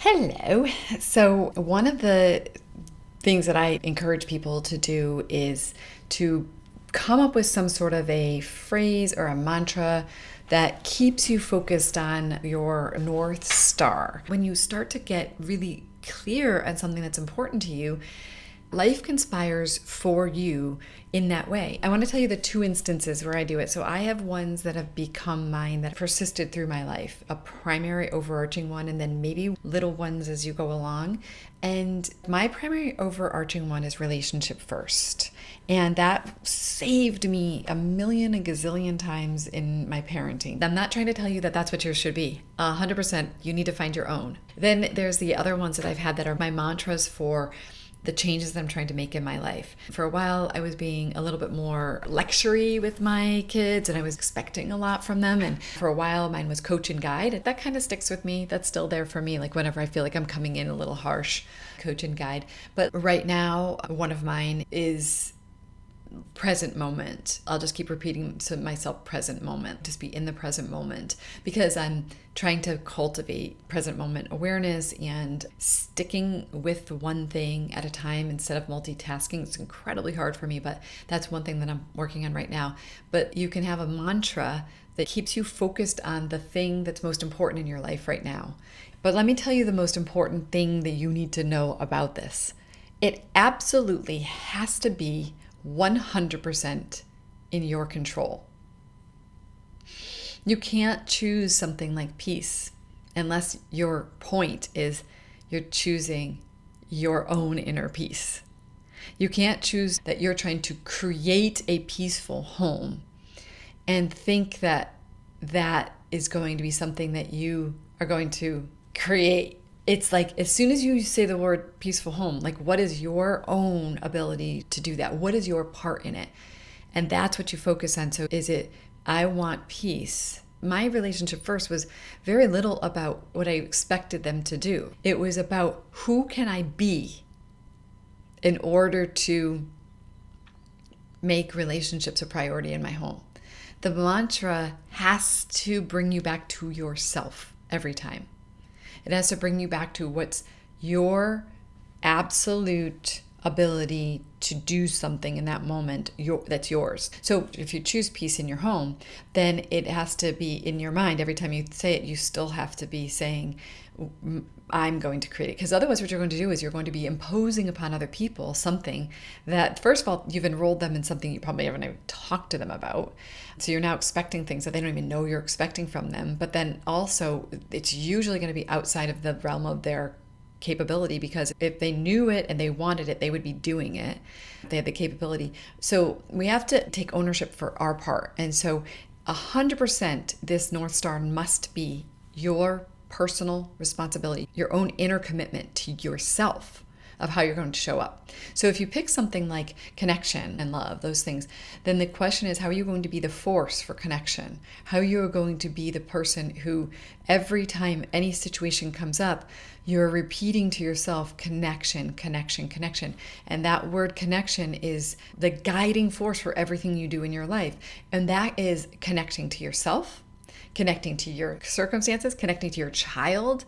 Hello. So, one of the things that I encourage people to do is to come up with some sort of a phrase or a mantra that keeps you focused on your North Star. When you start to get really clear on something that's important to you, life conspires for you in that way. I want to tell you the two instances where I do it. So I have ones that have become mine that persisted through my life, a primary overarching one, and then maybe little ones as you go along. And my primary overarching one is relationship first. And that saved me a million and gazillion times in my parenting. I'm not trying to tell you that that's what yours should be. 100%, you need to find your own. Then there's the other ones that I've had that are my mantras for the changes that I'm trying to make in my life. For a while, I was being a little bit more lectury with my kids and I was expecting a lot from them. And for a while, mine was coach and guide. That kind of sticks with me. That's still there for me. Like whenever I feel like I'm coming in a little harsh, coach and guide. But right now, one of mine is present moment. I'll just keep repeating to myself present moment, just be in the present moment, because I'm trying to cultivate present moment awareness and sticking with one thing at a time instead of multitasking. It's incredibly hard for me, but that's one thing that I'm working on right now. But you can have a mantra that keeps you focused on the thing that's most important in your life right now. But let me tell you the most important thing that you need to know about this. It absolutely has to be 100% in your control. You can't choose something like peace unless your point is you're choosing your own inner peace. You can't choose that you're trying to create a peaceful home and think that that is going to be something that you are going to create. It's like as soon as you say the word peaceful home, like what is your own ability to do that? What is your part in it? And that's what you focus on. So is it, I want peace. My relationship first was very little about what I expected them to do. It was about who can I be in order to make relationships a priority in my home. The mantra has to bring you back to yourself every time. It has to bring you back to what's your absolute ability to do something in that moment that's yours. So if you choose peace in your home, then it has to be in your mind. Every time you say it, you still have to be saying, I'm going to create it. Because otherwise what you're going to do is you're going to be imposing upon other people something that, first of all, you've enrolled them in something you probably haven't even talked to them about. So you're now expecting things that they don't even know you're expecting from them. But then also it's usually going to be outside of the realm of their capability, because if they knew it and they wanted it, they would be doing it. They had the capability. So we have to take ownership for our part. And so 100% this North Star must be your personal responsibility, your own inner commitment to yourself of how you're going to show up. So if you pick something like connection and love, those things, then the question is, how are you going to be the force for connection? How you are going to be the person who every time any situation comes up, you're repeating to yourself connection, connection, connection. And that word connection is the guiding force for everything you do in your life. And that is connecting to yourself, connecting to your circumstances, connecting to your child,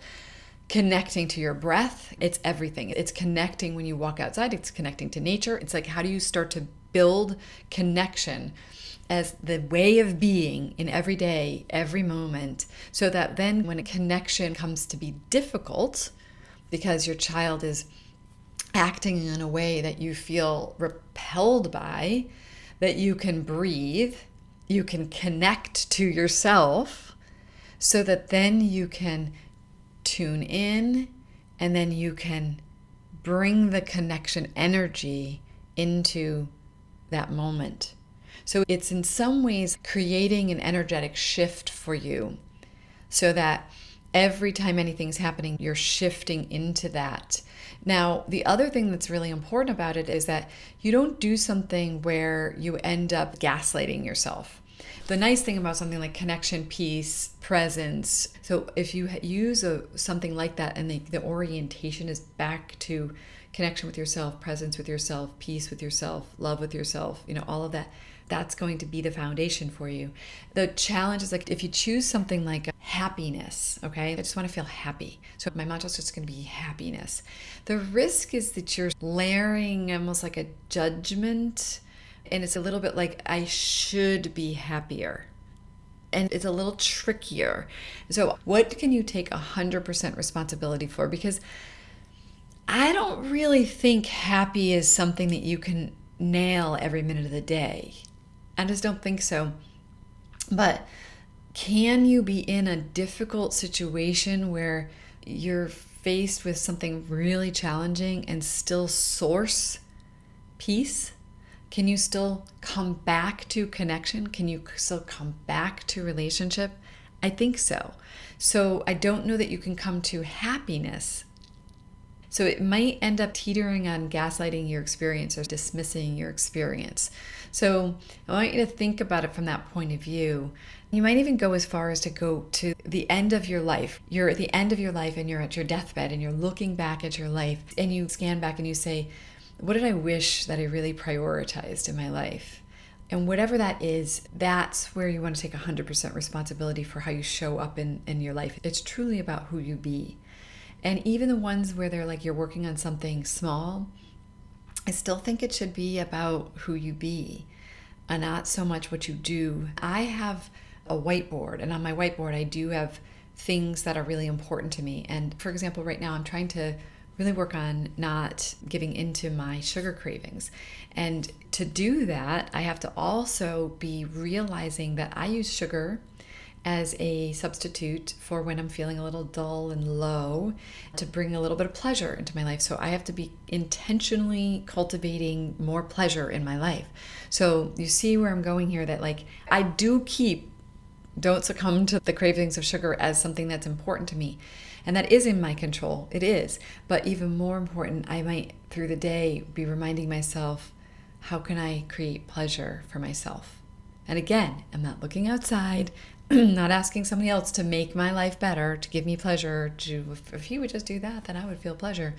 connecting to your breath. It's everything. It's connecting when you walk outside. It's connecting to nature. It's like, how do you start to build connection as the way of being in every day, every moment, so that then when a connection comes to be difficult because your child is acting in a way that you feel repelled by, that you can breathe, you can connect to yourself, so that then you can tune in and then you can bring the connection energy into that moment. So it's in some ways creating an energetic shift for you so that every time anything's happening, you're shifting into that. Now, the other thing that's really important about it is that you don't do something where you end up gaslighting yourself. The nice thing about something like connection, peace, presence, so if you use something like that and the orientation is back to connection with yourself, presence with yourself, peace with yourself, love with yourself, all of that, that's going to be the foundation for you. The challenge is like if you choose something like happiness, okay? I just want to feel happy. So my mantra is just going to be happiness. The risk is that you're layering almost like a judgment, and it's a little bit like I should be happier. And it's a little trickier. So what can you take 100% responsibility for? Because I don't really think happy is something that you can nail every minute of the day. I just don't think so. But can you be in a difficult situation where you're faced with something really challenging and still source peace? Can you still come back to connection? Can you still come back to relationship? I think so. So I don't know that you can come to happiness. So it might end up teetering on gaslighting your experience or dismissing your experience. So I want you to think about it from that point of view. You might even go as far as to go to the end of your life. You're at the end of your life and you're at your deathbed and you're looking back at your life and you scan back and you say, what did I wish that I really prioritized in my life? And whatever that is, that's where you want to take 100% responsibility for how you show up in your life. It's truly about who you be. And even the ones where they're like you're working on something small, I still think it should be about who you be and not so much what you do. I have a whiteboard, and on my whiteboard I do have things that are really important to me. And for example, right now I'm trying to really work on not giving into my sugar cravings. And to do that, I have to also be realizing that I use sugar as a substitute for when I'm feeling a little dull and low to bring a little bit of pleasure into my life. So I have to be intentionally cultivating more pleasure in my life. So you see where I'm going here, that like I don't succumb to the cravings of sugar as something that's important to me. And that is in my control. It is. But even more important, I might through the day be reminding myself, how can I create pleasure for myself? And again, I'm not looking outside, not asking somebody else to make my life better, to give me pleasure. If he would just do that, then I would feel pleasure.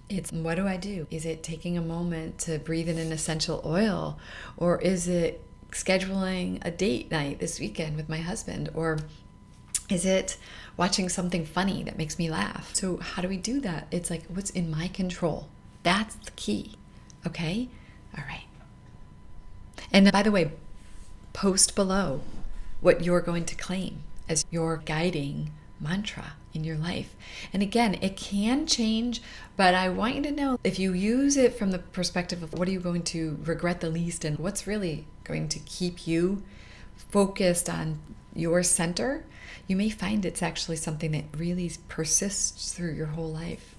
It's what do I do? Is it taking a moment to breathe in an essential oil? Or is it scheduling a date night this weekend with my husband? Or is it watching something funny that makes me laugh? So how do we do that? It's like, what's in my control? That's the key. Okay? All right. And by the way, post below what you're going to claim as your guiding mantra in your life. And again, it can change, but I want you to know if you use it from the perspective of what are you going to regret the least and what's really going to keep you focused on your center, you may find it's actually something that really persists through your whole life.